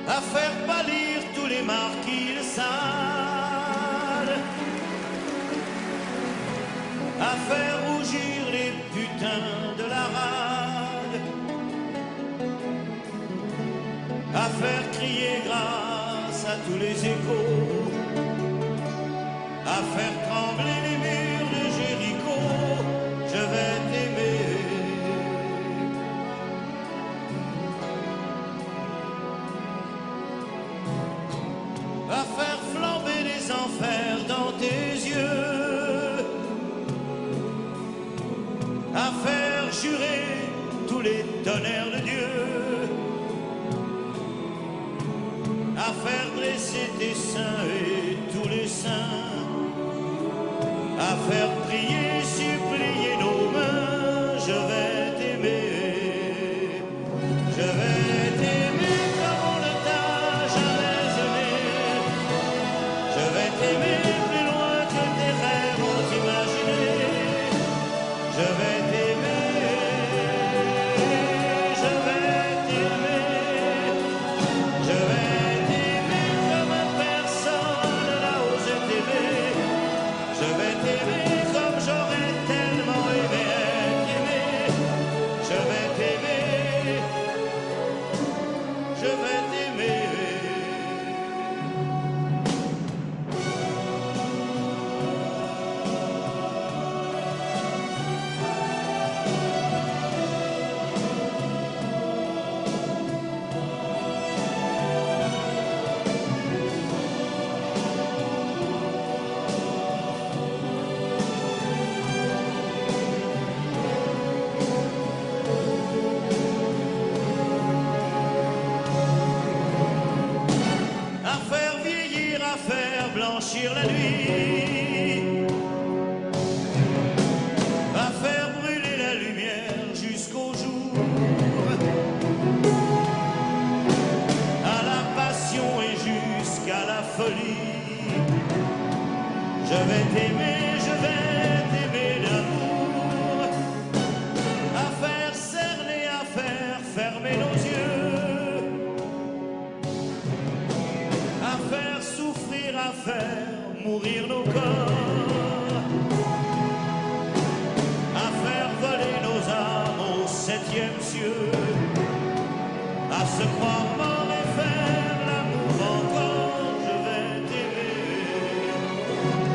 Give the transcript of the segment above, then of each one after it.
à faire pâlir tous les marquis de Sade, à faire rougir les putains de la rade, à faire crier grâce à tous les échos, à faire trembler les murs de Jéricho. Je vais t'aimer. À faire flamber les enfers dans tes yeux, à faire jurer tous les tonnerres de Dieu, à faire dresser tes seins et tous les saints, à faire prier, supplier nos mains. Je vais t'aimer, je vais t'aimer comme on ne t'a jamais aimé. Je vais t'aimer plus loin que tes rêves ont imaginé. Je vais t'aimer, je vais t'aimer, je vais t'aimer comme personne n'a osé t'aimer. Je vais t'aimer comme j'aurais tellement aimé être aimé. Je vais t'aimer, je vais t'aimer. À faire vieillir, à faire blanchir la nuit, à faire brûler la lumière jusqu'au jour, à la passion et jusqu'à la folie. Je vais t'aimer, je vais t'aimer d'amour, à faire cerner, à faire fermer nos yeux, à faire souffrir, à faire mourir nos corps, à faire voler nos âmes au 7e cieux, à se croire mort et faire l'amour encore. Je vais t'aimer,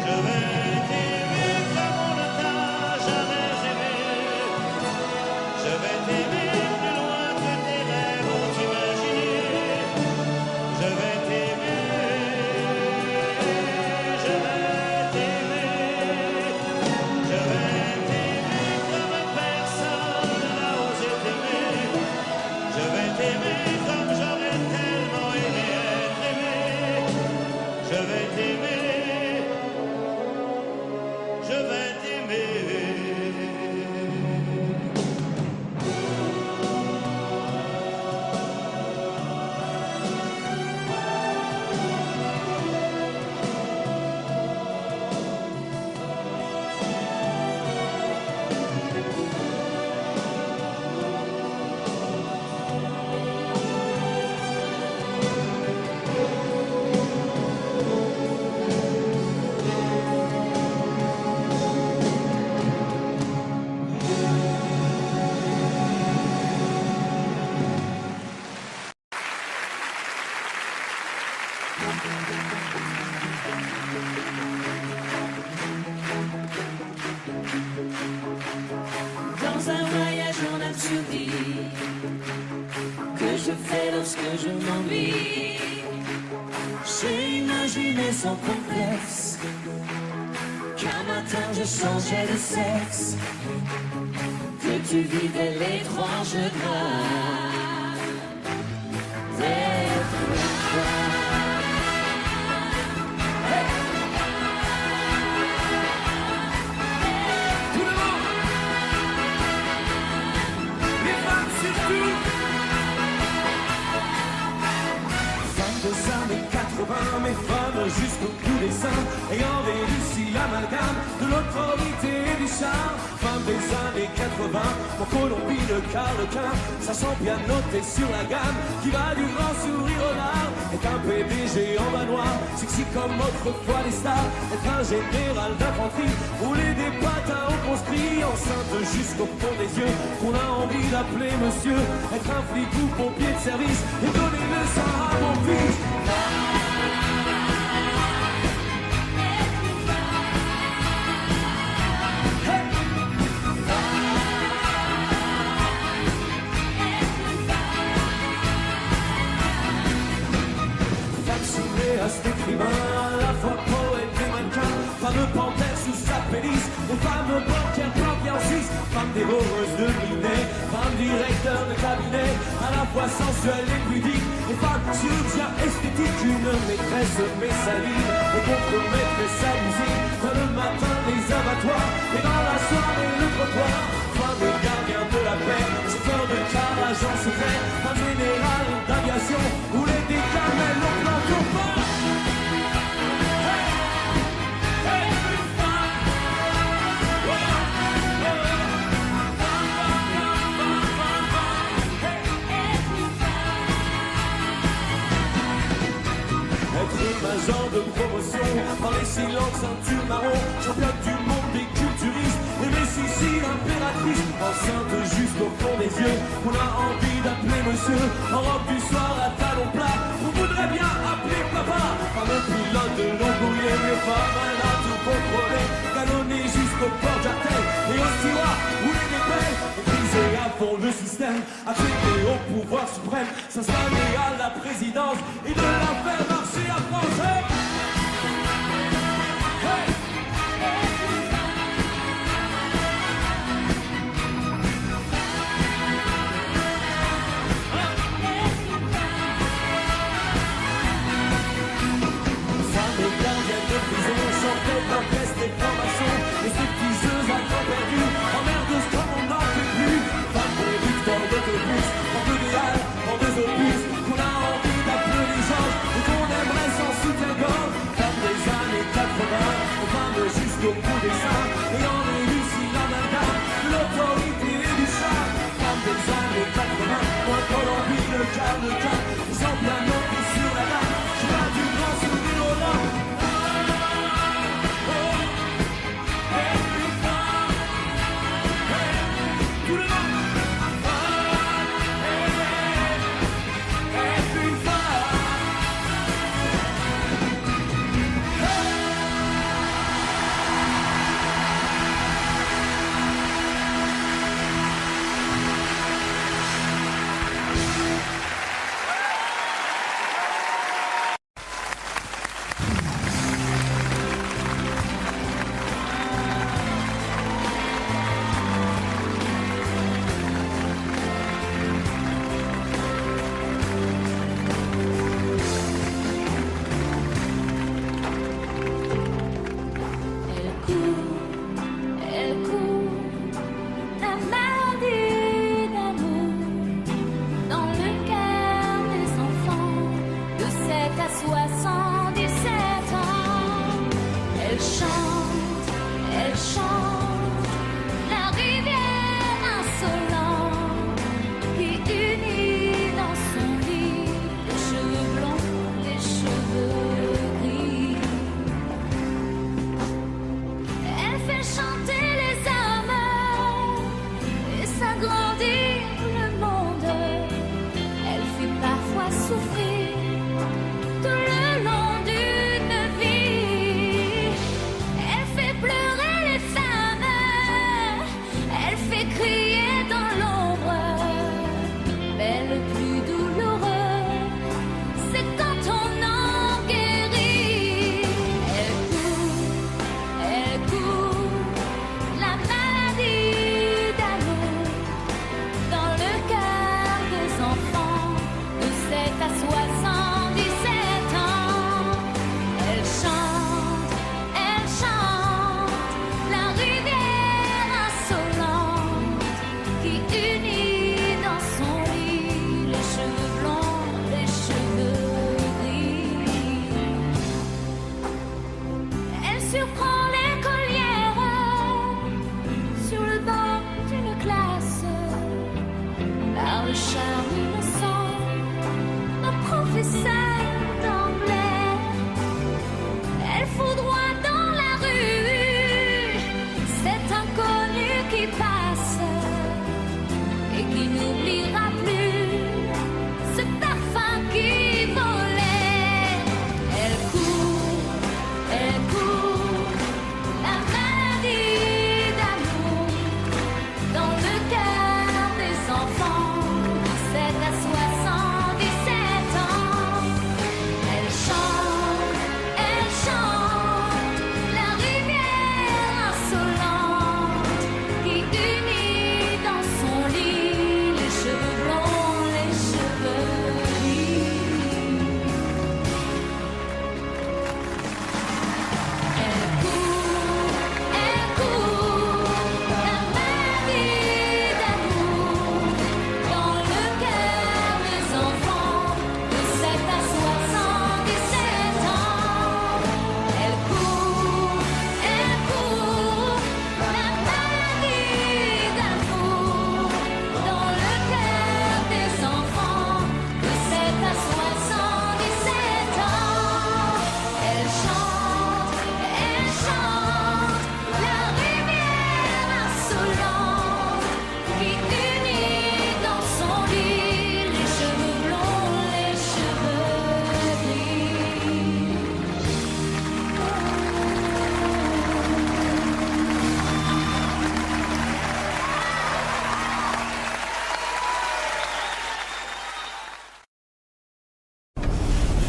je vais t'aimer comme on ne t'a jamais aimé. Je vais t'aimer plus loin que tes rêves ont imaginé. Je vais t'aimer, je vais t'aimer, je vais t'aimer comme personne n'a osé t'aimer. Je vais t'aimer comme j'aurais tellement aimé être aimé. Je vais t'aimer, je vais t'aimer. Dans un voyage en absurdie que je fais lorsque je m'ennuie, j'ai imaginé sans complexe qu'un matin je changeais de sexe, que tu vivais l'étrange drame d'être une femme. Mes femmes jusqu'au cou des seins, ayant réussi l'amalgame de l'autorité et du charme. Fin des années 80, pour Colombie, le Carlequin, ça sent bien noté sur la gamme, qui va du grand sourire aux larmes un PDG en bas noir, sexy comme autrefois les stars, être un général d'infanterie, rouler des patins au conscrit, enceinte jusqu'au fond des yeux, qu'on a envie d'appeler monsieur, être un flic ou pompier de service, et donner le sein à mon fils. Cinéaste, écrivain, à la fois poète et mannequin, fameux panthère sous sa pénis, et femme banquière planquée en Suisse, femme dévoreuse de minet, femme directeur de cabinet, à la fois sensuelle et pudique, et femme chirurgien esthétique, une maîtresse mais salive, et contre-maîtresse sa musique, dans le matin les abattoirs, et dans la soirée le trottoir, femme et gardien de la paix, chauffeur de car, agent secret, femme général d'aviation, rouler des camels au plan tourment. Major de promotion, par les silences ceinture marron, championne du monde des culturistes, et Messicile impératrice, enceinte jusqu'au fond des yeux, qu'on a envie d'appeler monsieur, en robe du soir à talons plats, on voudrait bien appeler papa, par le pilote de l'Angoulier, mais pas mal à tout contrôler, galonné jusqu'au port d'Artel, et au steward, rouler des pelles, et briser à fond le système, accéder au pouvoir suprême, s'installer à la présidence, et de la faire marcher à France. Au bout des seins, et en réussit l'amalgame, l'autorité du chat, femme des années 80, moi Colombie, le cas, sans piano et sur la dame, je parle du grand sourire au lard. Tout le monde. Charme innocent, un professeur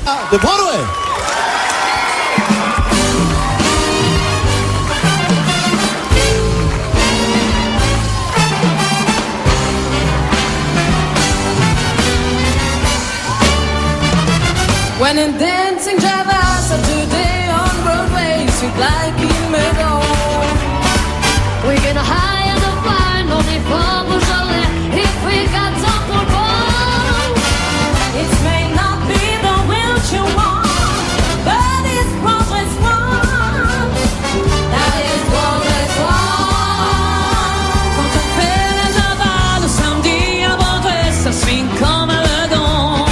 de Broadway. When in dancing Java Saturday on Broadway, sweet like in meadow. We're gonna hire the fine only for Beaujolais if we got some for both. It may not be the will you want, but it's progress one. That is progress one. Quand on fait la Java le samedi à Broadway, ça swing comme un wagon.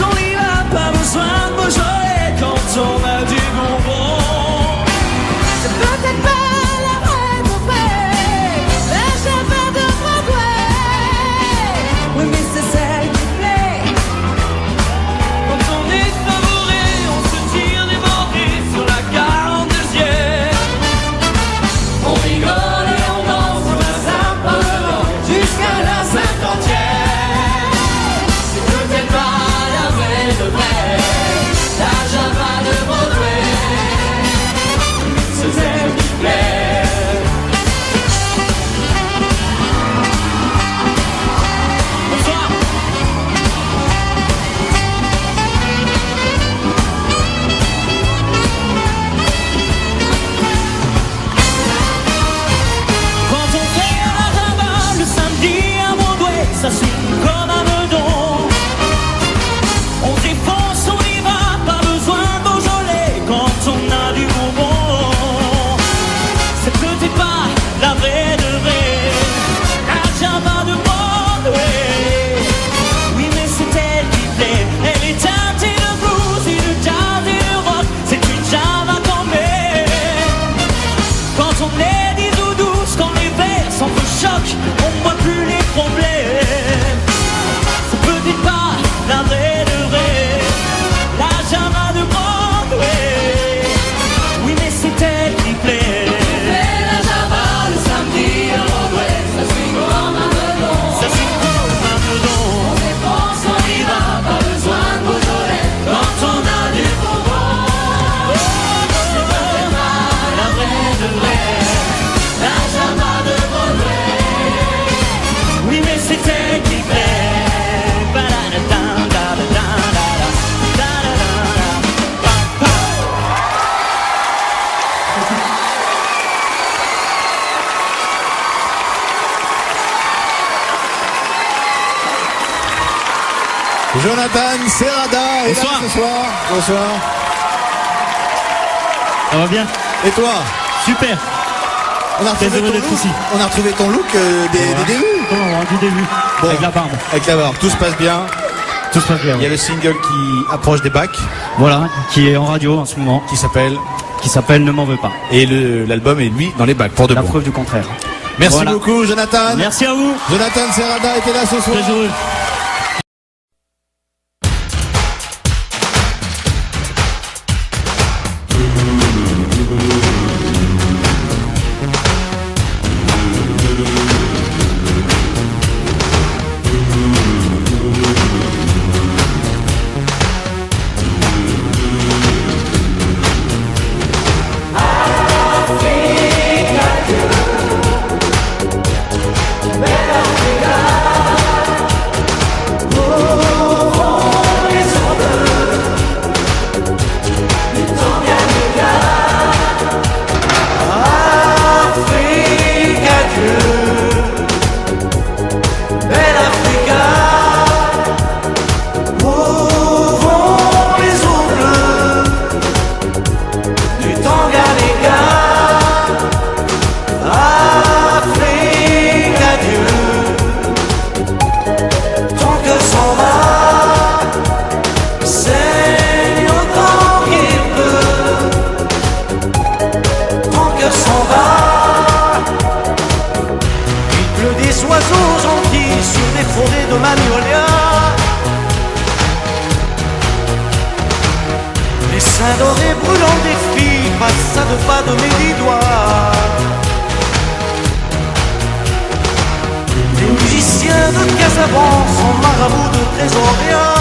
On y va, pas besoin de Beaujolais quand on a du bonbon. C'est peut-être pas la vraie de vrai, la Java de Broadway. Oui, mais c'est celle qui plaît. Quand on est favori, on se tire des morts sur la 42e. On rigole et on danse, on va simplement jusqu'à la 50e. C'est peut-être pas la vraie de vrai, la Java de Broadway. C'est celle qui plaît. Bonsoir. Quand on fait la Java le samedi à Broadway, ça swing comme un meudon. On défonce, on y va, pas besoin de Beaujolais quand on a du bonbon. C'est peut-être pas la vraie de vrai, la Java de Broadway. Oui, mais c'est elle qui plaît, elle est teintée de blues et de jazz et de rock. C'est une Java qu'on met. Quand on est 10 ou 12, quand les vers s'entrechoquent, on voit plus les problèmes. C'est peut-être pas la vraie de vrai, la Java de Broadway. Oui, mais c'est elle qui plaît. Et la Java le samedi à Broadway, ça swing comme un melon. Ça c'est comme un melon. On défonce, on y va, pas besoin de Beaujolais quand on a du bonbon. C'est peut-être pas la vraie de vrai, la Java de Broadway. Oui, mais c'est elle qui plaît. Jonathan Serrada est là Bonsoir. ce soir. Bonsoir. Ça va bien? Et toi? Super. On a retrouvé Très heureux ton d'être look. ici. On a retrouvé ton look des débuts. Du début. Bon. Avec la barbe. Avec la barbe. Tout se passe bien. Tout se passe bien. Il y a le single qui approche des bacs, Voilà, qui est en radio en ce moment, qui s'appelle, Ne m'en veux pas. et l'album est lui dans les bacs pour de La bon. preuve du contraire. Merci Voilà. beaucoup Jonathan. Merci à vous. Jonathan Serrada était là ce soir. Très heureux. seins dorés brûlant des filles passent à 2 pas de mes 10 doigts. Les musiciens de Casablanca sont marabouts de trésoriens.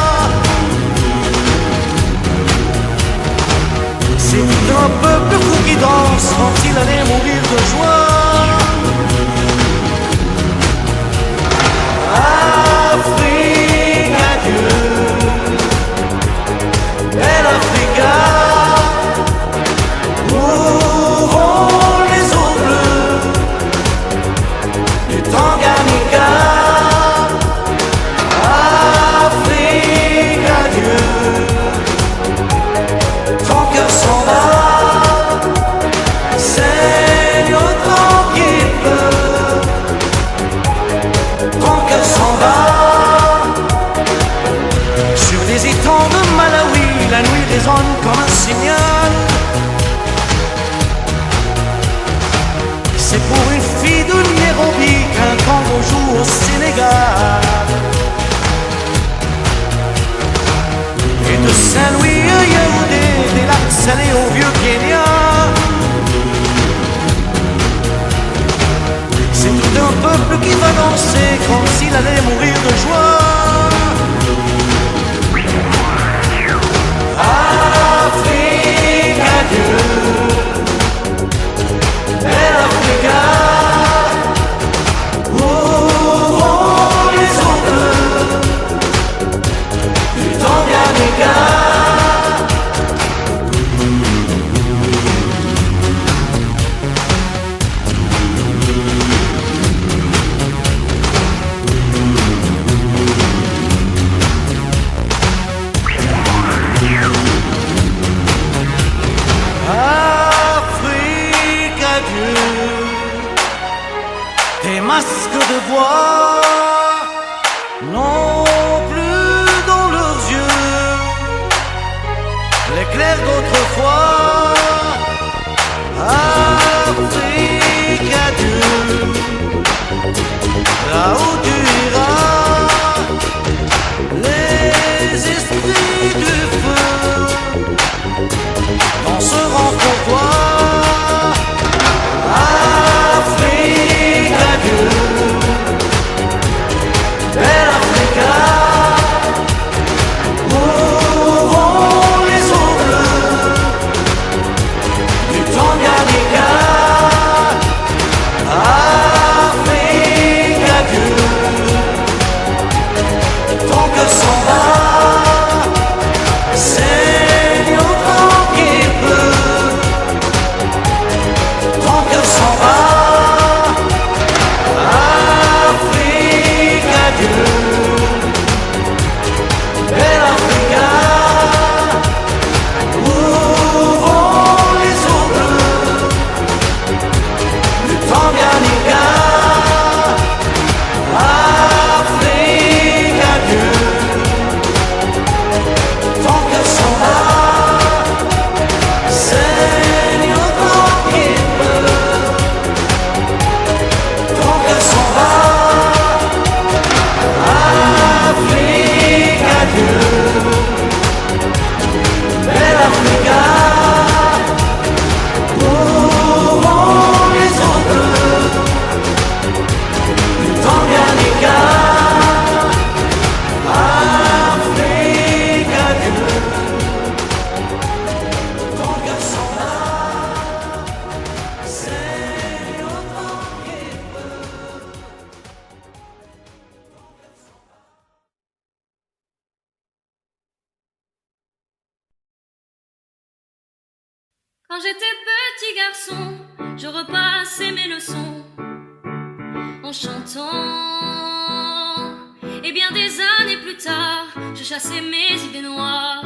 résonne comme un signal. C'est pour une fille de Nairobi qu'un tango joue au Sénégal. Et de Saint-Louis à Yaoundé, des lacs salés au vieux Kenya. C'est tout un peuple qui va danser comme s'il allait mourir de joie. Afrique, adieu, belle Africa. Ouvrons les ongles du Tanganyika. Afrique, adieu. Tes masques de bois n'ont plus dans leurs yeux l'éclair d'autrefois. Afrique, adieu. Là où tu iras, les esprits du feu danseront pour toi. Afrique, adieu, belle Africa. Ouvrons les ongles du Tanganyika. Afrique, adieu, ton cœur s'en va. Saigne autant qu'il peut. Ton cœur s'en va. Afrique, adieu, belle Africa. Ouvrons les ongles du Tanganyika. Afrique, adieu, ton cœur s'en va. Saigne autant qu'il peut. Ton cœur s'en va. Afrique, adieu, belle Africa. Ouvrons les ongles du Tanganyika. Afrique, adieu, ton cœur s'en va. Saigne autant qu'il peut. Quand j'étais petit garçon, je repassais mes leçons en chantant. Et bien des années plus tard, je chassais mes idées noires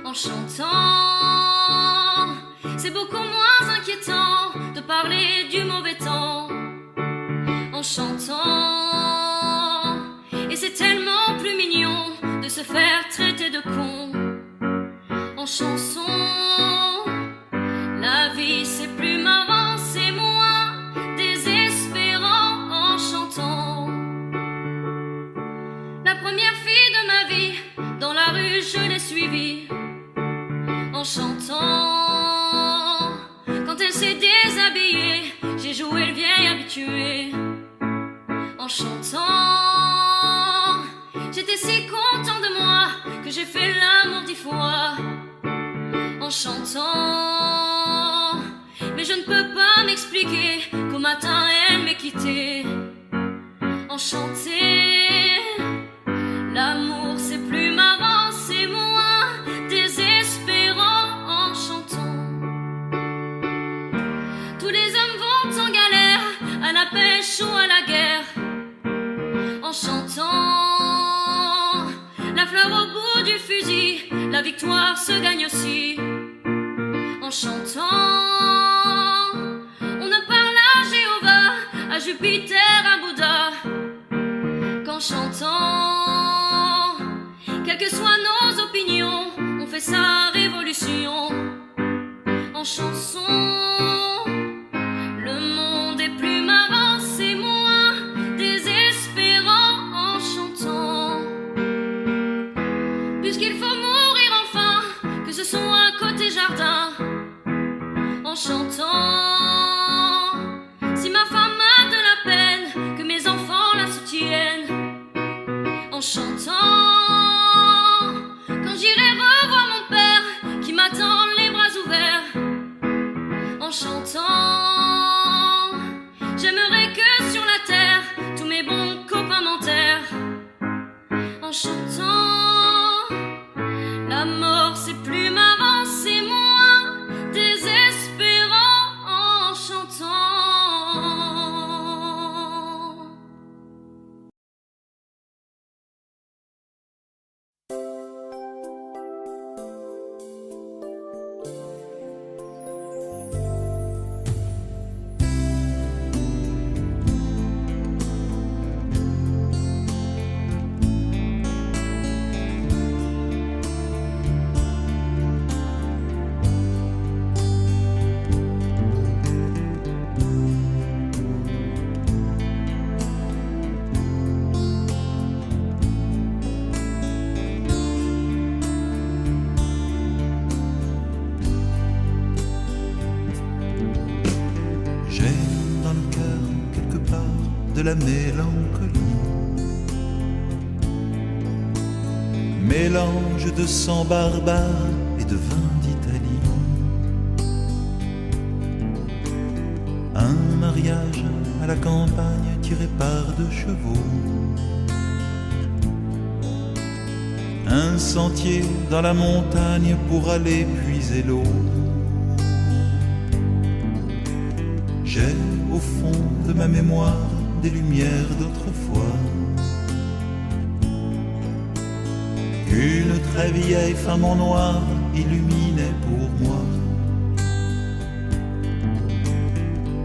en chantant. C'est beaucoup moins inquiétant de parler du mauvais temps en chantant. Et c'est tellement plus mignon de se faire traiter de con en chanson. La vie c'est plus marrant, c'est moins désespérant en chantant. La première fille de ma vie, dans la rue je l'ai suivie en chantant. Quand elle s'est déshabillée, j'ai joué le vieil habitué en chantant. J'étais si content de moi que j'ai fait l'amour 10 fois en chantant. Mais je ne peux pas m'expliquer qu'au matin elle m'ait quitté enchanté. L'amour c'est plus marrant, c'est moins désespérant en chantant. Tous les hommes vont en galère, à la pêche ou à la guerre en chantant. La fleur au bout du fusil, la victoire se gagne aussi en chantant. On ne parle à Jéhovah, à Jupiter, à Bouddha qu'en chantant. Quelles que soient nos opinions, on fait ça puisqu'il faut mourir enfin, que ce soit un côté jardin, en chantant. Si ma femme a de la peine, que mes enfants la soutiennent, en chantant. Quand j'irai revoir mon père, qui m'attend les bras ouverts, en chantant. J'aimerais que sur la terre, tous mes bons copains m'enterrent, en chantant. La mort c'est plus marrant, c'est moins désespérant, en chantant. J'ai dans le cœur quelque part de la mélancolie, mélange de sang barbare et de vin d'Italie. Un mariage à la campagne tiré par deux chevaux, un sentier dans la montagne pour aller puiser l'eau. J'ai au fond de ma mémoire des lumières d'autrefois, qu'une très vieille femme en noir illuminait pour moi.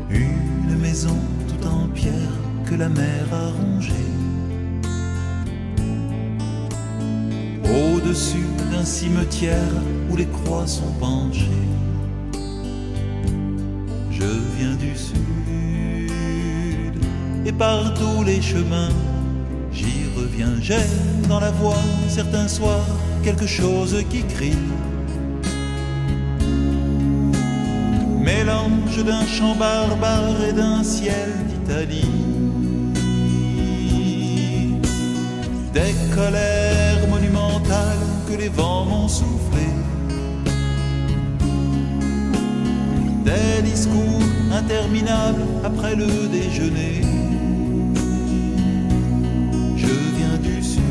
Une maison toute en pierre que la mer a rongée, au-dessus d'un cimetière où les croix sont penchées. Je viens du sud et par tous les chemins j'y reviens. J'ai dans la voix certains soirs quelque chose qui crie, mélange d'un chant barbare et d'un ciel d'Italie. Des colères monumentales que les vents m'ont soufflées, des discours interminables après le déjeuner. Je viens du sud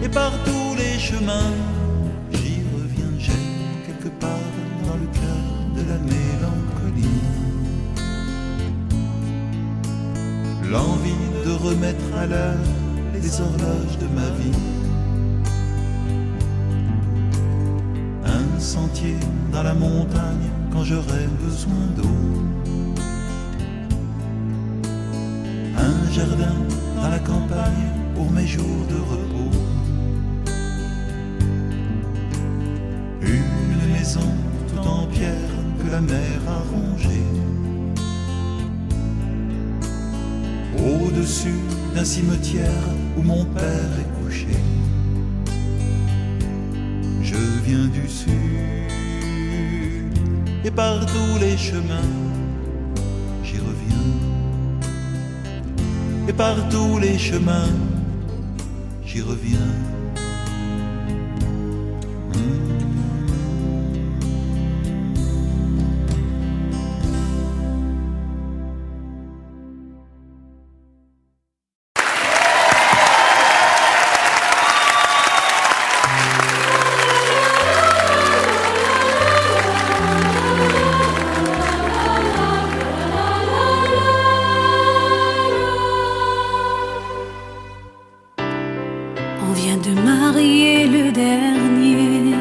et par tous les chemins j'y reviens. J'ai quelque part dans le cœur de la mélancolie l'envie de remettre à l'heure les horloges de ma vie. Un sentier dans la montagne quand j'aurai besoin d'eau, un jardin dans la campagne pour mes jours de repos, une maison tout en pierre que la mer a rongée, au-dessus d'un cimetière où mon père est couché. Je viens du sud et par tous les chemins j'y reviens. Et par tous les chemins j'y reviens. On vient de marier le dernier.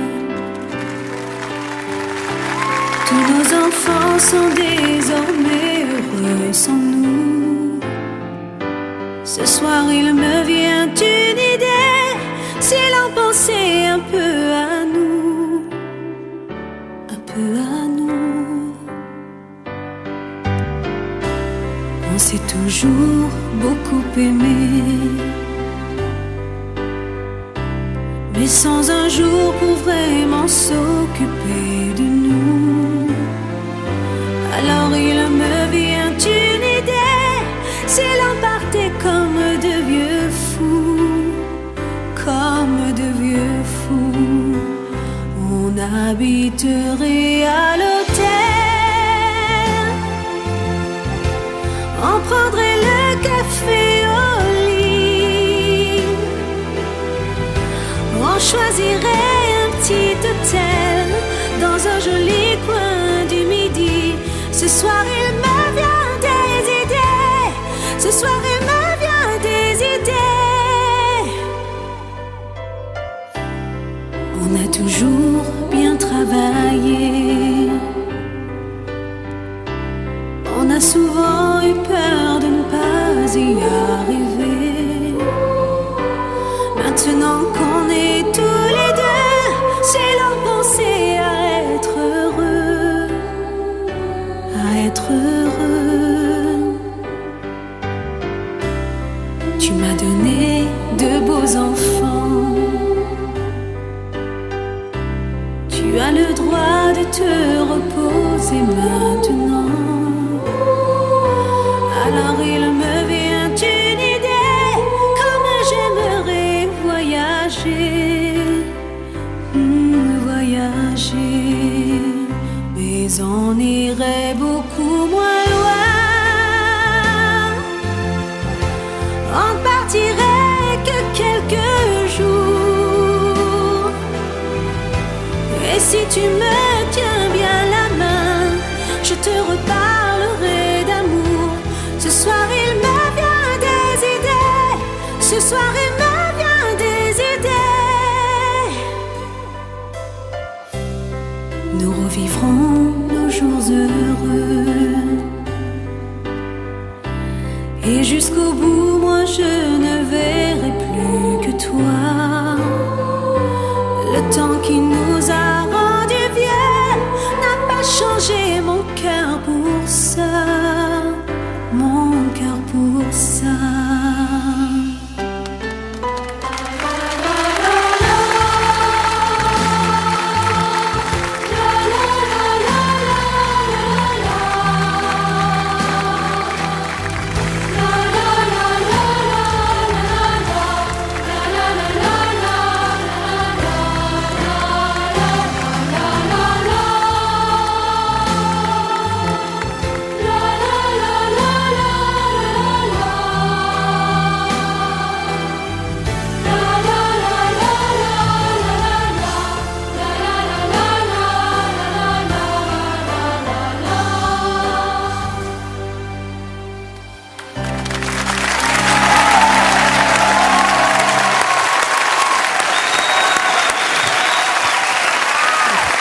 Tous nos enfants sont désormais heureux sans nous. Ce soir il me vient une idée, si l'on pensait un peu à nous, un peu à nous. On s'est toujours beaucoup aimé. mais sans un jour pour vraiment s'occuper de nous. Alors il me vient une idée, si l'on partait comme de vieux fous, comme de vieux fous, on habiterait à l'hôtel, on prendrait le café au lit, on choisirait un petit hôtel dans un joli coin du midi. Ce soir il me vient des idées, ce soir il me vient des idées. On a toujours bien travaillé, on a souvent eu peur de ne pas y arriver. Maintenant qu'on est tous les deux, c'est l'on pensait à être heureux, à être heureux. Tu m'as donné de beaux enfants, tu as le droit de te reposer maintenant. Alors il me vient une idée, comme j'aimerais voyager, voyager, mais on irait beaucoup moins loin, on ne partirait que quelques jours. Et si tu me tiens bien la main, je te reparlerai d'amour. Ce soir il me vient des idées, ce soir il me vient des idées. Nous revivrons nos jours heureux, et jusqu'au bout moi je ne verrai plus que toi. Le temps qui nous a rendus vieux n'a pas changé mon cœur pour ça, mon cœur pour ça.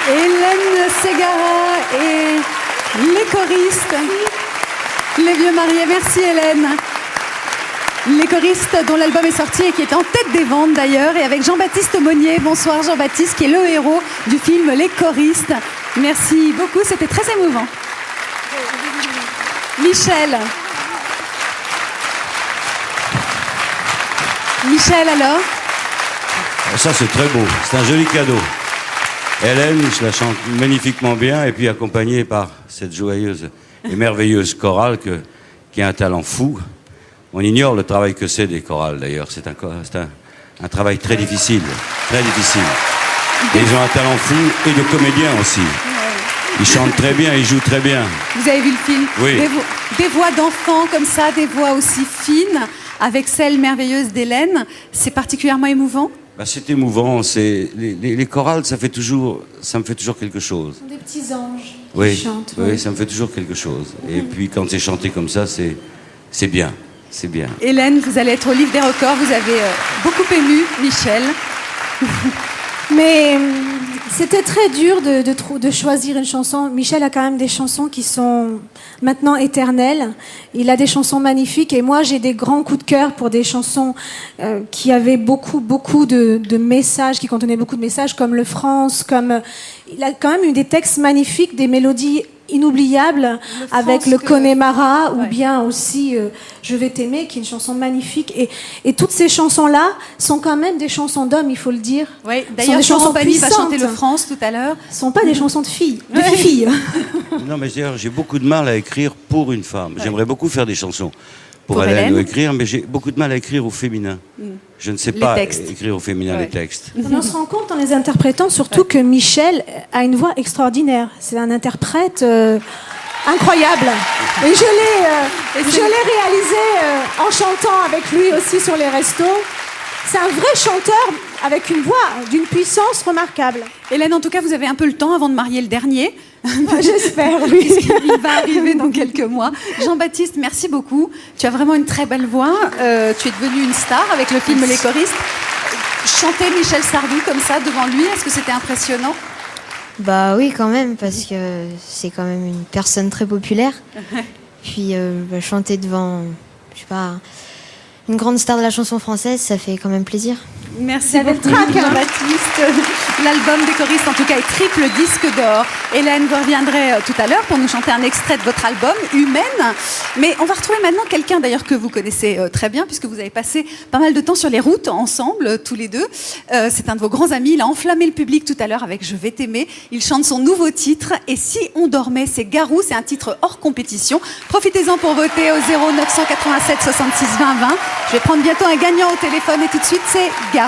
Hélène Ségara et les choristes, les vieux mariés. Merci Hélène. Les choristes dont l'album est sorti et qui est en tête des ventes d'ailleurs, et avec Jean-Baptiste Aumonier. Bonsoir Jean-Baptiste, qui est le héros du film Les choristes. Merci beaucoup, c'était très émouvant. Michel. Michel alors? Ça c'est très beau, c'est un joli cadeau. Hélène, je la chante magnifiquement bien, et puis accompagnée par cette joyeuse et merveilleuse chorale qui a un talent fou. On ignore le travail que c'est des chorales d'ailleurs, c'est un travail très difficile, très difficile. Et ils ont un talent fou, et de comédiens aussi. Ils chantent très bien, ils jouent très bien. Vous avez vu le film? Oui. Des voix d'enfants comme ça, des voix aussi fines, avec celle merveilleuse d'Hélène, c'est particulièrement émouvant? Bah, c'est émouvant, les chorales, ça me fait toujours quelque chose. Ce sont des petits anges Oui, qui chantent. oui, ça me fait toujours quelque chose. Et puis quand c'est chanté comme ça, c'est bien, c'est bien. Hélène, vous allez être au livre des records, vous avez beaucoup ému Michel. Mais c'était très dur de choisir une chanson. Michel a quand même des chansons qui sont maintenant éternelles. Il a des chansons magnifiques, et moi j'ai des grands coups de cœur pour des chansons qui avaient beaucoup de messages, qui contenaient beaucoup de messages, comme Le France, comme... Il a quand même eu des textes magnifiques, des mélodies inoubliables, avec le que- Connemara, ou Ouais. bien aussi Je vais t'aimer, qui est une chanson magnifique. Et toutes ces chansons-là sont quand même des chansons d'hommes, il faut le dire. Oui, Ce sont d'ailleurs, des Florent chansons Pagny va puissantes. chanter le France tout à l'heure. Ce ne sont pas des chansons de filles, de filles. Non, mais d'ailleurs, j'ai beaucoup de mal à écrire pour une femme. J'aimerais beaucoup faire des chansons pour Pour Hélène Hélène. ou écrire, mais j'ai beaucoup de mal à écrire au féminin. Je ne sais Les pas textes. écrire au féminin Ouais. les textes. Mais on se rend compte en les interprétant surtout que Michel a une voix extraordinaire. C'est un interprète incroyable. Et je l'ai réalisé en chantant avec lui aussi sur les restos. C'est un vrai chanteur avec une voix d'une puissance remarquable. Hélène, en tout cas, vous avez un peu le temps avant de marier le dernier. J'espère, oui. Il va arriver dans quelques mois. Jean-Baptiste, merci beaucoup. Tu as vraiment une très belle voix. Tu es devenu une star avec le film Les choristes. Chanter Michel Sardou comme ça devant lui, est-ce que c'était impressionnant? Bah oui, quand même, parce que c'est quand même une personne très populaire. Puis chanter devant, je sais pas, une grande star de la chanson française, ça fait quand même plaisir. Merci avez le beaucoup, trac, hein. Jean-Baptiste. L'album des choristes, en tout cas, est triple disque d'or. Hélène, vous reviendrez tout à l'heure pour nous chanter un extrait de votre album, Humaine. Mais on va retrouver maintenant quelqu'un, d'ailleurs, que vous connaissez très bien, puisque vous avez passé pas mal de temps sur les routes, ensemble, tous les deux. C'est un de vos grands amis. Il a enflammé le public tout à l'heure avec Je vais t'aimer. Il chante son nouveau titre. Et si on dormait, c'est Garou. C'est un titre hors compétition. Profitez-en pour voter au 0 987 66 20 20. Je vais prendre bientôt un gagnant au téléphone. Et tout de suite, c'est Garou.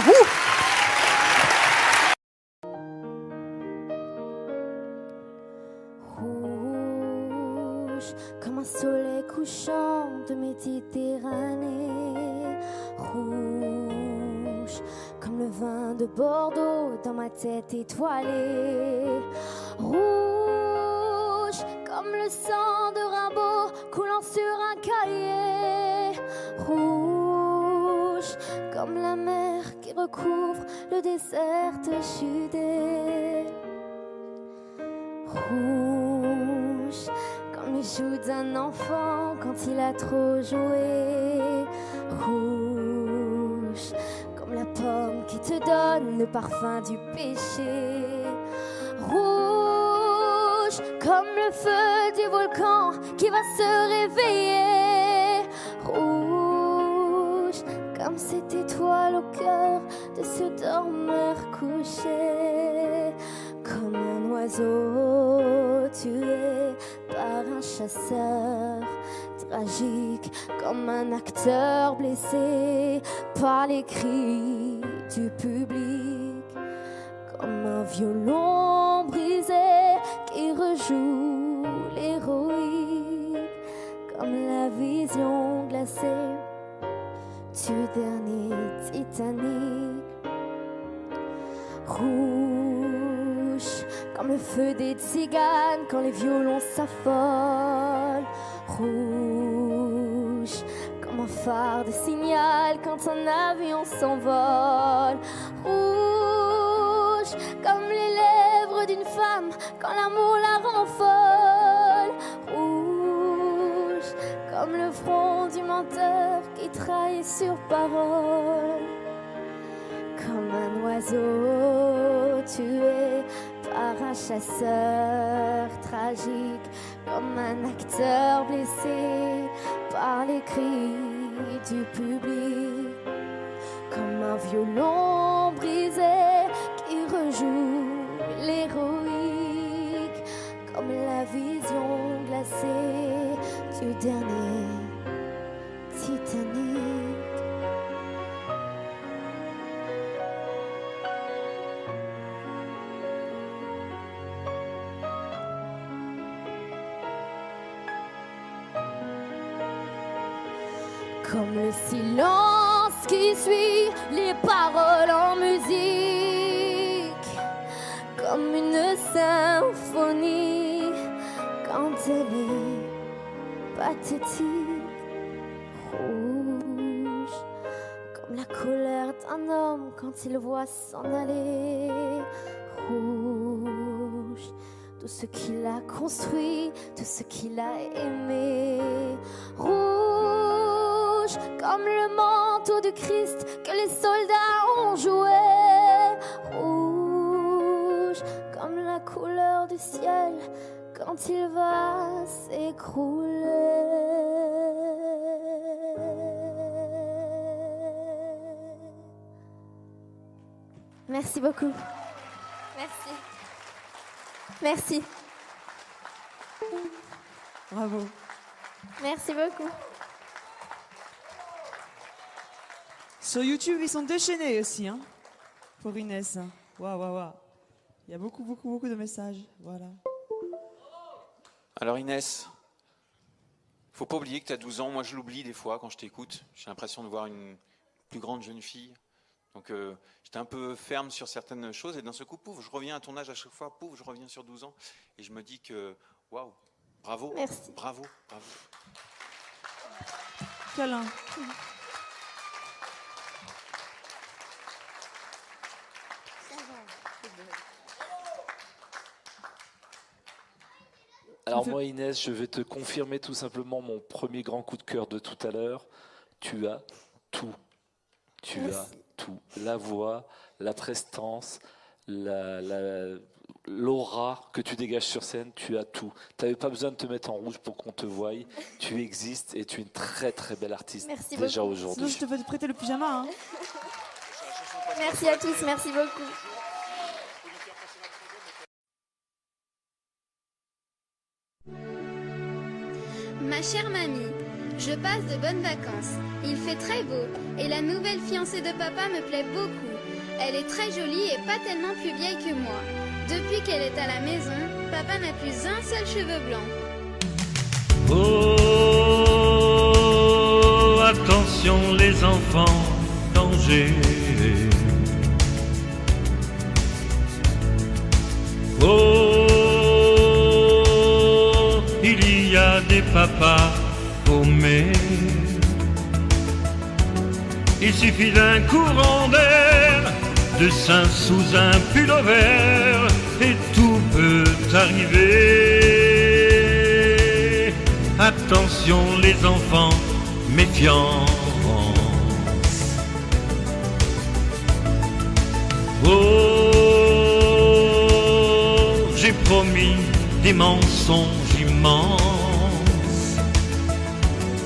Rouge comme un soleil couchant de Méditerranée. Rouge comme le vin de Bordeaux dans ma tête étoilée. Rouge comme le sang de Rimbaud coulant sur un cahier. Rouge comme la mer qui recouvre le désert chudé. Rouge comme les joues d'un enfant quand il a trop joué. Rouge comme la pomme qui te donne le parfum du péché. Rouge comme le feu du volcan qui va se réveiller. Rouge comme cette étoile au cœur de ce dormeur couché. Comme un oiseau tué par un chasseur tragique, comme un acteur blessé par les cris du public, comme un violon brisé qui rejoue l'héroïque, comme la vision glacée du dernier Titanic. Rouge comme le feu des tziganes quand les violons s'affolent. Rouge comme un phare de signal quand un avion s'envole. Rouge comme les lèvres d'une femme quand l'amour la rend folle. Rouge comme le front du menteur qui trahit sur parole. Comme un oiseau tué par un chasseur tragique, comme un acteur blessé par les cris du public, comme un violon brisé qui rejoue l'héroïque, comme la vision glacée du dernier Titanic. Comme le silence qui suit les paroles en musique, comme une symphonie quand elle est pathétique. Rouge comme la colère d'un homme quand il voit s'en aller. Rouge tout ce qu'il a construit, tout ce qu'il a aimé. Rouge comme le manteau du Christ que les soldats ont joué. Rouge comme la couleur du ciel quand il va s'écrouler. Merci beaucoup. Merci. Merci. Bravo. Merci beaucoup. Sur YouTube, ils sont déchaînés aussi, hein, pour Inès. Waouh, waouh, waouh. Il y a beaucoup de messages. Voilà. Alors Inès, faut pas oublier que tu as 12 ans. Moi, je l'oublie des fois quand je t'écoute. J'ai l'impression de voir une plus grande jeune fille. Donc, j'étais un peu ferme sur certaines choses. Et d'un seul coup, pouf, je reviens à ton âge à chaque fois. Pouf, je reviens sur 12 ans. Et je me dis que, waouh, bravo. Merci. Bravo, bravo. Câlin. Alors moi Inès, je vais te confirmer tout simplement mon premier grand coup de cœur de tout à l'heure. Tu as tout. Tu as tout. La voix, la prestance, l'aura que tu dégages sur scène, tu as tout. Tu n'avais pas besoin de te mettre en rouge pour qu'on te voie. Tu existes et tu es une très très belle artiste. Merci déjà beaucoup. aujourd'hui. Sinon, je te peux te prêter le pyjama. Hein. Merci à tous, merci beaucoup. Ma chère mamie, je passe de bonnes vacances. Il fait très beau et la nouvelle fiancée de papa me plaît beaucoup. Elle est très jolie et pas tellement plus vieille que moi. Depuis qu'elle est à la maison, papa n'a plus un seul cheveu blanc. Oh, attention les enfants, danger. Oh, il y a des papas paumés. Il suffit d'un courant d'air, de sein sous un pullover, et tout peut arriver. Attention les enfants, méfiants. Oh, j'ai promis des mensonges immenses.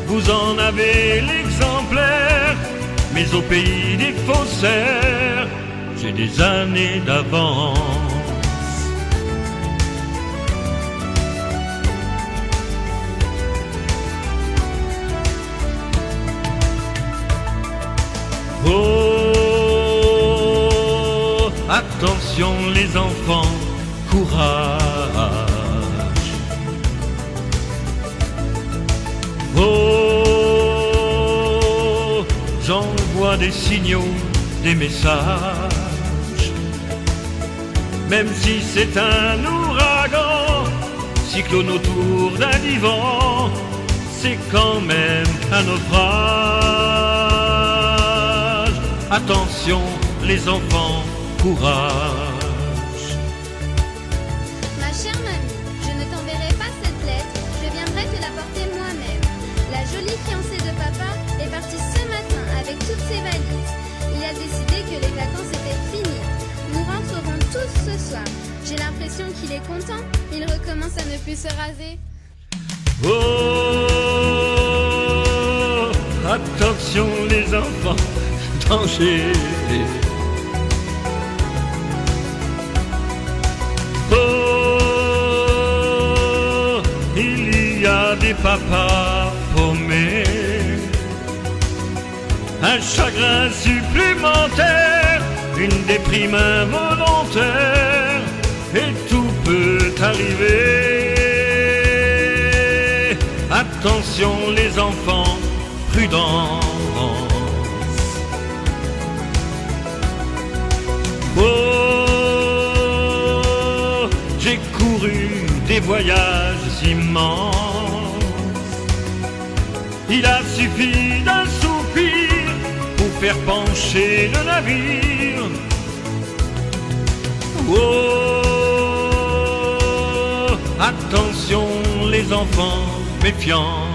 Vous en avez l'exemplaire, mais au pays des faussaires, j'ai des années d'avance. Oh, attention les enfants, courage. Oh, j'envoie des signaux, des messages. Même si c'est un ouragan, cyclone autour d'un divan, c'est quand même un naufrage. Attention les enfants, courage. Ma chère mamie, je ne t'enverrai pas cette lettre, je viendrai te l'apporter moi-même. La jolie fiancée de papa est partie ce matin avec toutes ses valises. Il a décidé que les vacances étaient finies. Nous rentrerons tous ce soir. J'ai l'impression qu'il est content, il recommence à ne plus se raser. Oh, attention les enfants, danger. Oh, il y a des papas paumés. Un chagrin supplémentaire, une déprime involontaire, et tout peut arriver. Attention les enfants, prudence. Oh, j'ai couru des voyages immenses. Il a suffi d'un soupir pour faire pencher le navire. Oh, attention les enfants, méfiants.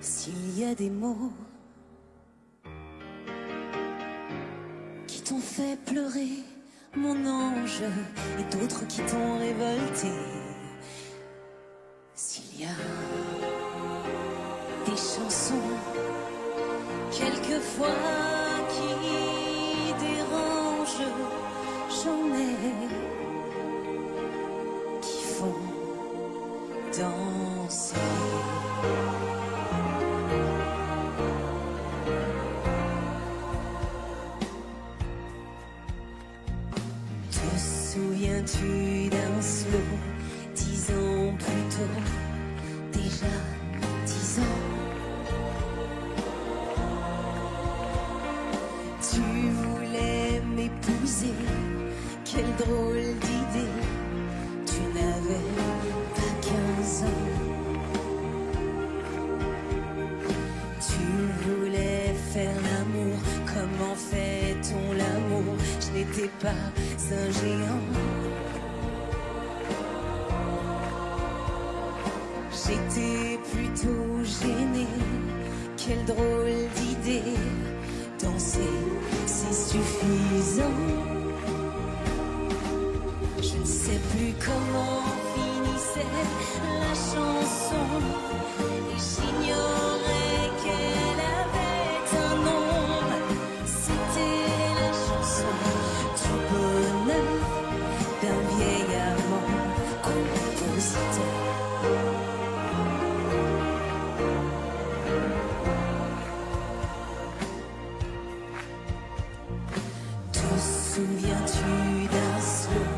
S'il y a des mots qui t'ont fait pleurer, mon ange, et d'autres qui t'ont révolté, s'il y a des chansons quelquefois qui dérangent, j'en ai qui font danser. Te souviens-tu d'un slow 10 ans plus tôt, déjà 10 ans? Tu voulais m'épouser, quelle drôle d'idée, tu n'avais pas 15 ans. Tu voulais faire l'amour, comment fait-on l'amour? Je n'étais pas un géant. J'étais plutôt gênée, quelle drôle d'idée, danser c'est suffisant. Je ne sais plus comment finissait la chanson et j'ignorais qu'elle avait un nom. C'était la chanson du bonheur d'un vieil amant compositeur. Te souviens-tu d'un slow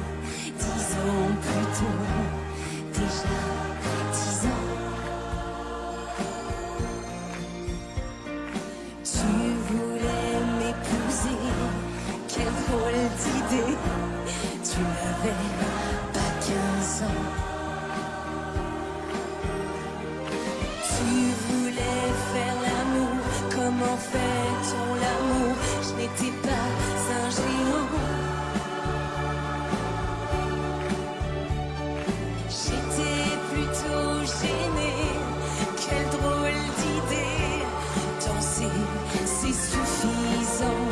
10 ans plus tôt, déjà 10 ans? Tu voulais m'épouser, quelle drôle d'idée, tu n'avais pas 15 ans. Tu voulais faire l'amour, comment fait-on l'amour? Je n'étais pas un géant. J'étais plutôt gênée, quelle drôle d'idée, danser c'est suffisant.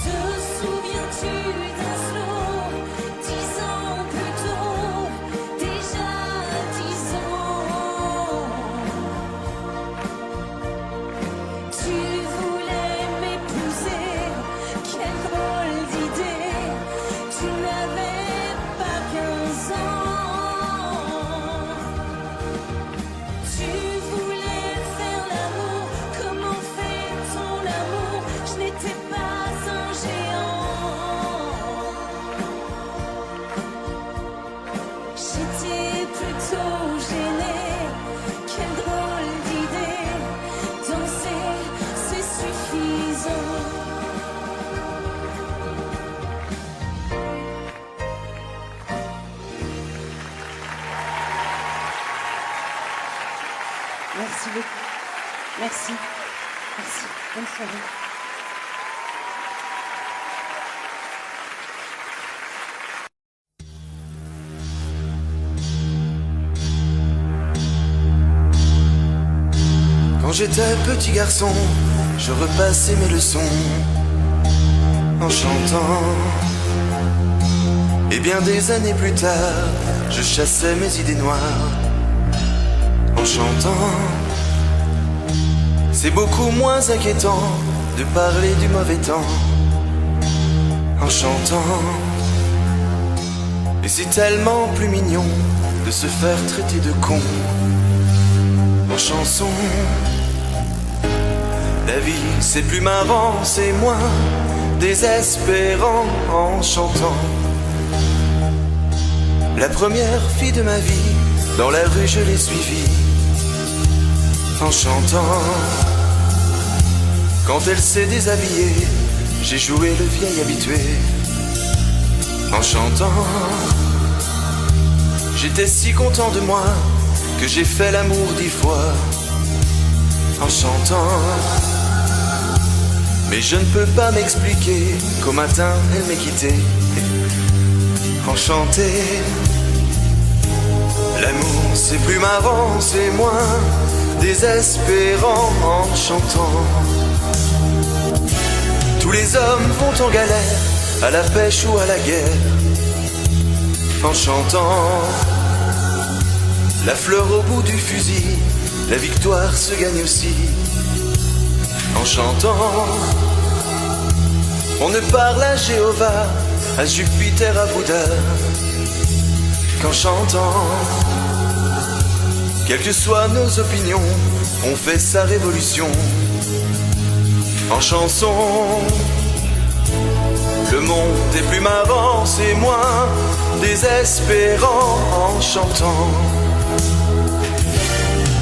Te souviens-tu d'un slow 10 ans plus tôt, déjà 10 ans? Tu voulais m'épouser, quelle drôle d'idée, tu n'avais pas 15 ans. Tu voulais faire l'amour, comment fait-on l'amour? Je n'étais pas un géant. J'étais plutôt gênée, quelle drôle d'idée, danser c'est suffisant. Merci beaucoup. Merci. Merci. Bonne soirée. Quand j'étais petit garçon, je repassais mes leçons en chantant. Et bien des années plus tard, je chassais mes idées noires en chantant. C'est beaucoup moins inquiétant de parler du mauvais temps en chantant. Et c'est tellement plus mignon de se faire traiter de con en chanson. La vie c'est plus marrant, c'est moins désespérant en chantant. La première fille de ma vie, dans la rue je l'ai suivie en chantant. Quand elle s'est déshabillée, j'ai joué le vieil habitué en chantant. J'étais si content de moi que j'ai fait l'amour 10 fois en chantant. Mais je ne peux pas m'expliquer qu'au matin elle m'ait quitté, enchanté. L'amour c'est plus marrant, c'est moins désespérant en chantant. Tous les hommes vont en galère, à la pêche ou à la guerre, en chantant. La fleur au bout du fusil, la victoire se gagne aussi, en chantant. On ne parle à Jéhovah, à Jupiter, à Bouddha, qu'en chantant. Quelles que soient nos opinions, on fait sa révolution en chanson. Le monde est plus marrant, c'est moins désespérant en chantant.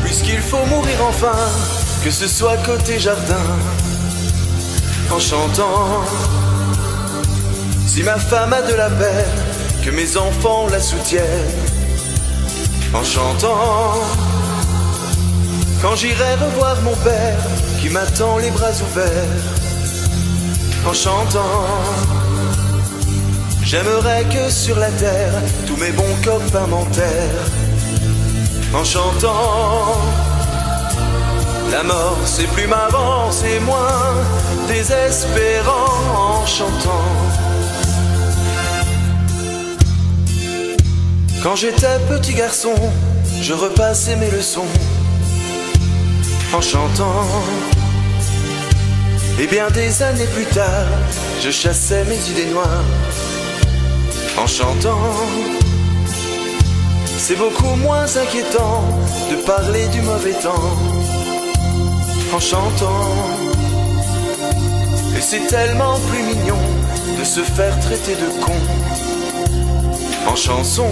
Puisqu'il faut mourir enfin, que ce soit côté jardin, en chantant. Si ma femme a de la peine, que mes enfants la soutiennent, en chantant. Quand j'irai revoir mon père, qui m'attend les bras ouverts, en chantant. J'aimerais que sur la terre, tous mes bons copains m'enterrent, en chantant. La mort c'est plus marrant, c'est moins désespérant en chantant. Quand j'étais petit garçon, je repassais mes leçons en chantant. Et bien des années plus tard, je chassais mes idées noires en chantant. C'est beaucoup moins inquiétant de parler du mauvais temps en chantant. Et c'est tellement plus mignon de se faire traiter de con en chanson.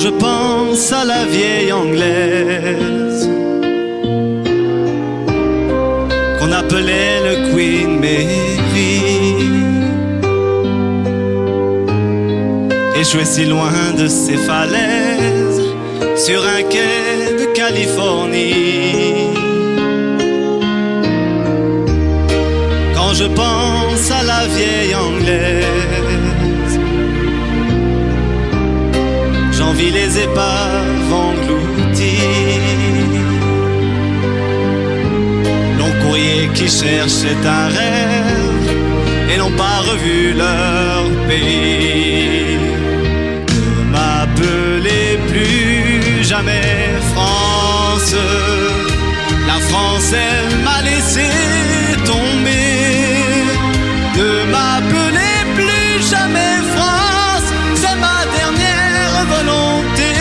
je pense à la vieille anglaise qu'on appelait le Queen Mary, échoué si loin de ses falaises sur un quai de Californie. Quand je pense à la vieille anglaise, j'envie les épaves englouties, long courrier qui cherchait un rêve et n'ont pas revu leur pays. Ne m'appelez plus jamais France, la France elle m'a laissé tomber. Ne m'appelez plus jamais France, c'est ma dernière volonté.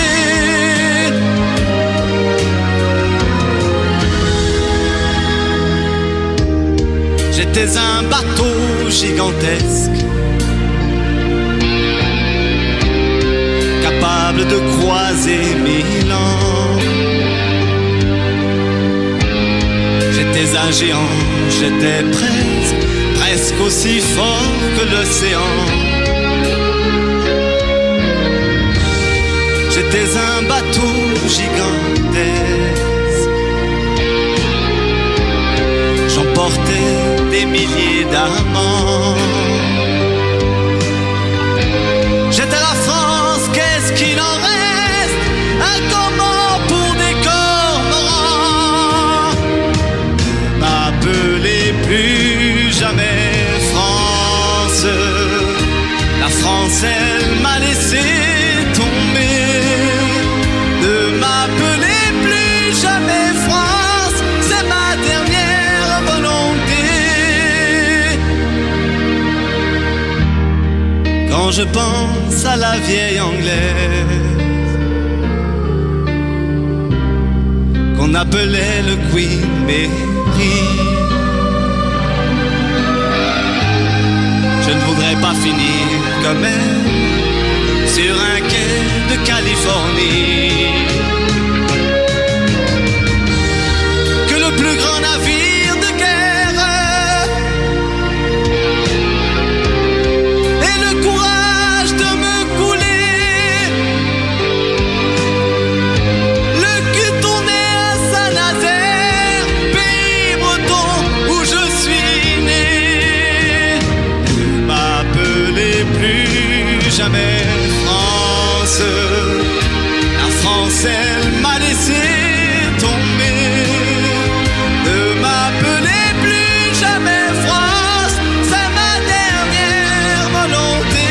J'étais un bateau gigantesque, capable de croiser 1000 ans. J'étais un géant, j'étais presque aussi fort que l'océan. J'étais un bateau gigantesque, j'emportais des milliers d'amants. J'étais la France, qu'est-ce qu'il en reste? Un comment pour des cormorans. Ne m'appelez plus jamais France, la France elle m'a laissé tomber. Ne m'appelez plus jamais France, c'est ma dernière volonté. Quand je pense à la vieille anglaise qu'on appelait le Queen Mary, je ne voudrais pas finir comme elle sur un quai de Californie. Que le plus grand navire de guerre ait le courage de me couler, le cul tourné à Saint-Nazaire, pays breton où je suis né. Ne m'appelez plus jamais France, la France elle m'a laissé tomber. Ne m'appelez plus jamais France, c'est ma dernière volonté.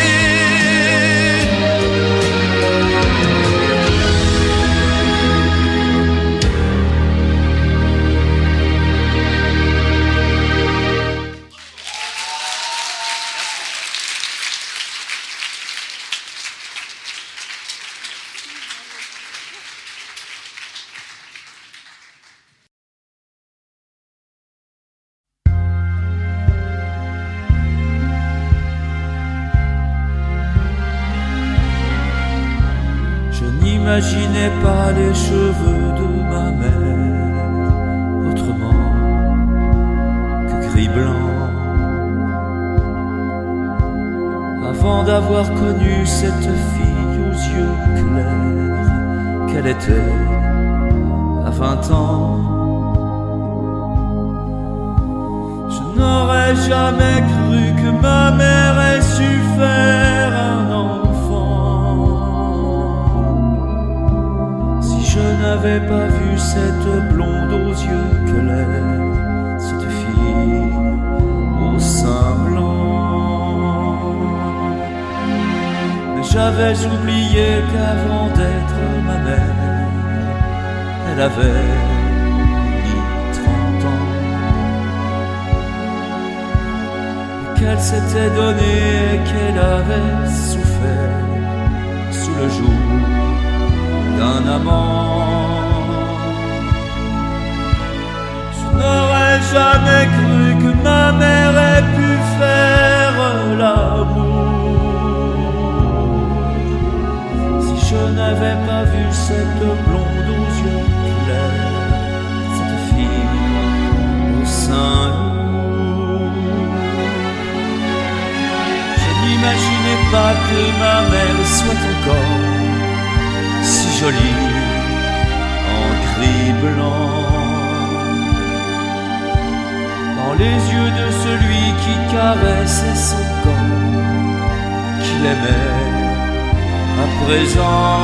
Je n'imaginais pas les cheveux de ma mère autrement que gris-blanc. Avant d'avoir connu cette fille aux yeux clairs, qu'elle était à 20 ans, je n'aurais jamais cru que ma mère ait su faire un enfant. Si je n'avais pas vu cette blonde aux yeux clairs, cette fille au sein blanc. Mais j'avais oublié qu'avant d'être ma mère, elle avait mis 30 ans. Qu'elle s'était donnée et qu'elle avait souffert sous le joug d'un amant. Je n'aurais jamais cru que ma mère ait pu faire l'amour si je n'avais n'avais pas vu cette blonde aux yeux clairs, cette fille au sein lourd. Je n'imaginais pas que ma mère soit encore si jolie en gris blanc. Dans les yeux de celui qui caressait son corps, qu'il aimait à présent.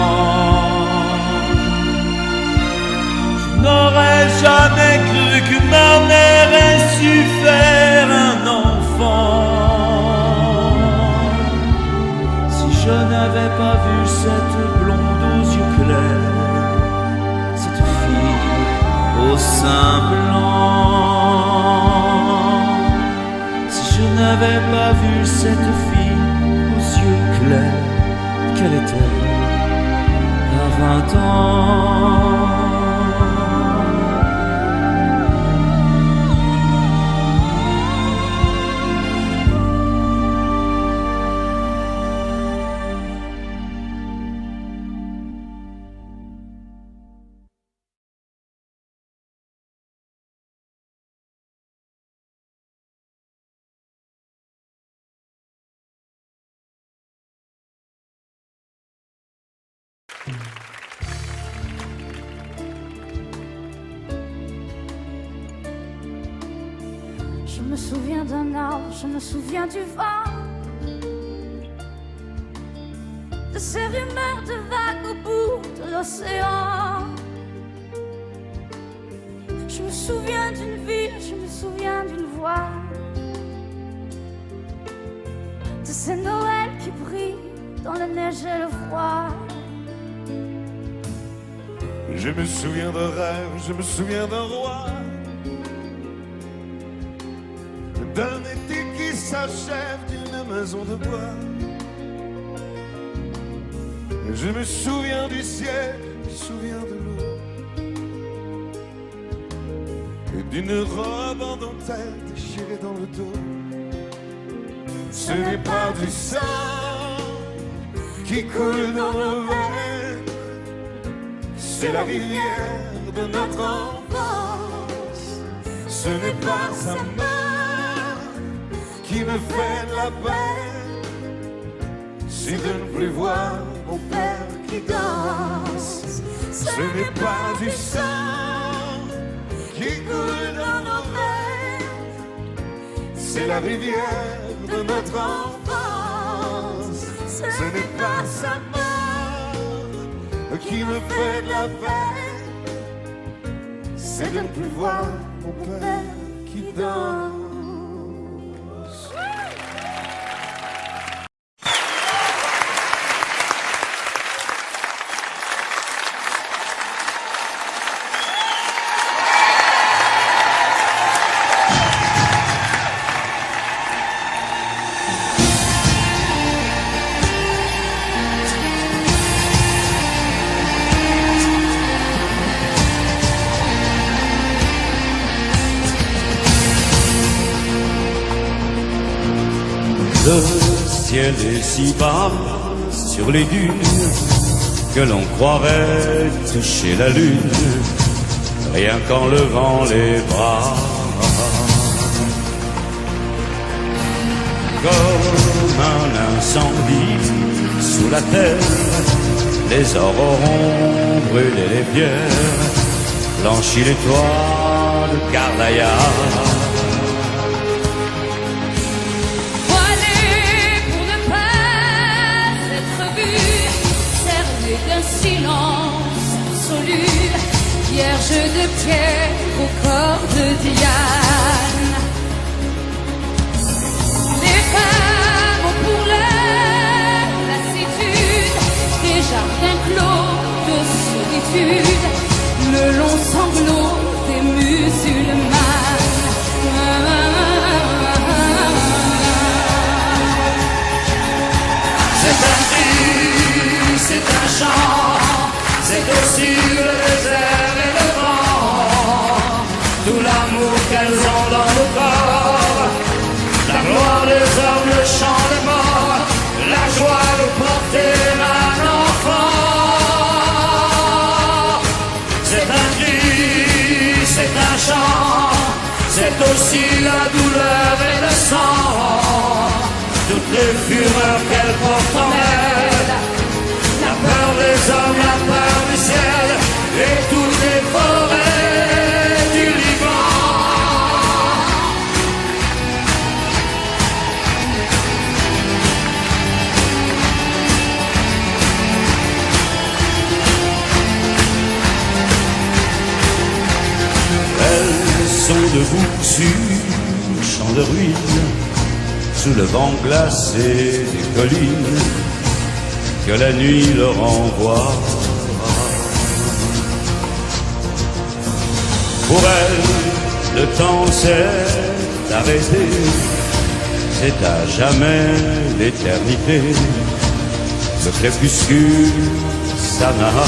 Je n'aurais jamais cru que ma mère ait su faire un enfant. Si je n'avais pas vu cette blonde aux yeux clairs, cette fille au sein blanc, si je n'avais pas vu cette fille aux yeux clairs, qu'elle était à 20 ans. Je me souviens d'un arbre, je me souviens du vent, de ces rumeurs de vagues au bout de l'océan. Je me souviens d'une ville, je me souviens d'une voix, de ces Noëls qui brillent dans la neige et le froid. Je me souviens d'un rêve, je me souviens d'un roi, d'un été qui s'achève, d'une maison de bois. Je me souviens du ciel, je me souviens de l'eau, et d'une robe en dentelle déchirée dans le dos. Ce n'est pas du sang qui coule dans nos veines, c'est la rivière de notre enfance. Ce n'est pas sa main qui me fait de la peine, c'est de ne plus voir mon père qui danse. Ce n'est pas du sang qui coule dans nos veines, c'est la rivière de notre enfance. Ce n'est pas sa main qui me fait de la peine, c'est de ne plus voir mon père qui danse. Le ciel est si bas sur les dunes que l'on croirait toucher la lune, rien qu'en levant les bras. Comme un incendie sous la terre, les auront brûlé les pierres, blanchi les toits de Cardaïa. D'un silence absolu, vierge de pierre au corps de Diane. Les femmes ont pour leur lassitude des jardins clos de solitude, le long sanglot des musulmanes. C'est un cri, c'est un chant, c'est aussi le désert et le vent, tout l'amour qu'elles aussi la douleur et le sang, toutes les fureurs qu'elle porte en elle, la peur des hommes, la peur du ciel et toutes les forêts du Liban. Elles sont debout sur un champ de ruines, sous le vent glacé des collines que la nuit leur envoie. Pour elles, le temps s'est arrêté, c'est à jamais l'éternité. Le crépuscule s'en a.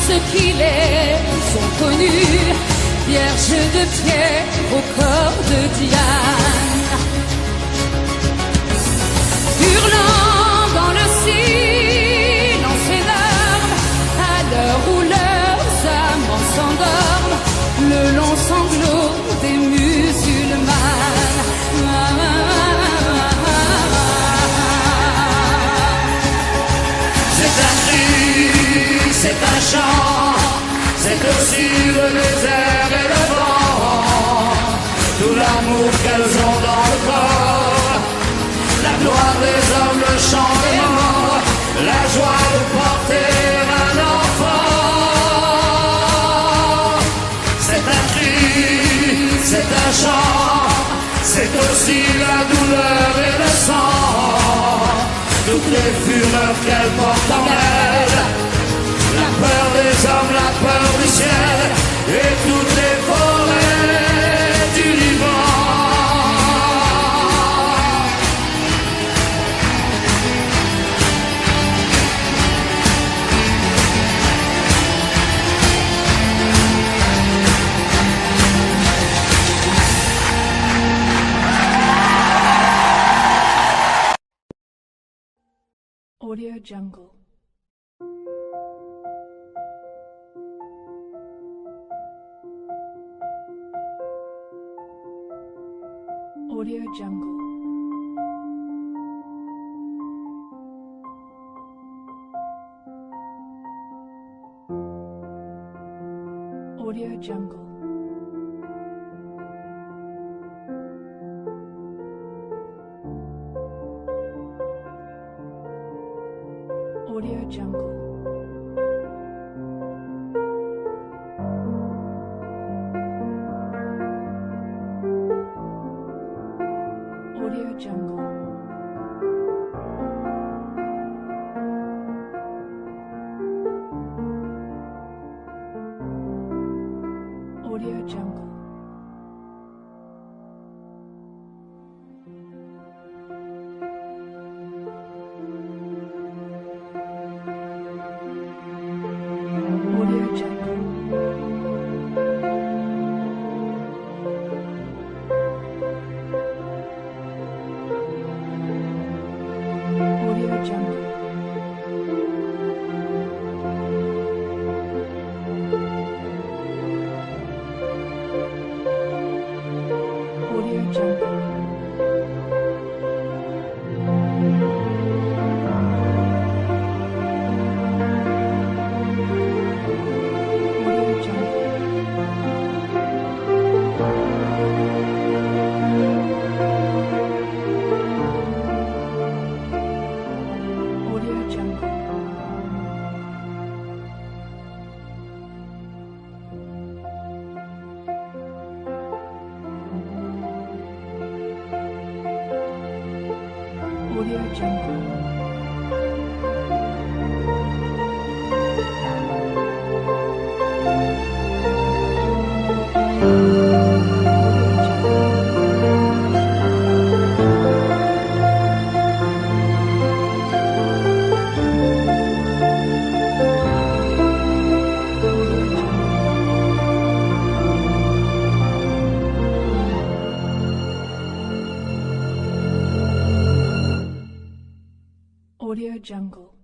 Ceux qui les ont connus, vierges de pierre au corps de Diane, hurlant dans le silence énorme, à l'heure où leurs amants s'endorment, le long sanglot des musulmanes. C'est un cri, c'est un chant, c'est aussi le désert et le vent, tout l'amour qu'elles ont dans le corps, la gloire des hommes, le chant des morts, la joie de porter un enfant. C'est un cri, c'est un chant, c'est aussi la douleur et le sang, toutes les fureurs qu'elle porte en elle, la peur des hommes, la peur du ciel et toutes les forêts du Liban. Audio Jungle. Audio Jungle. Audio Jungle. Audio Jungle. Audio Jungle. Audio Jungle. Audio Jungle. Audio Jungle.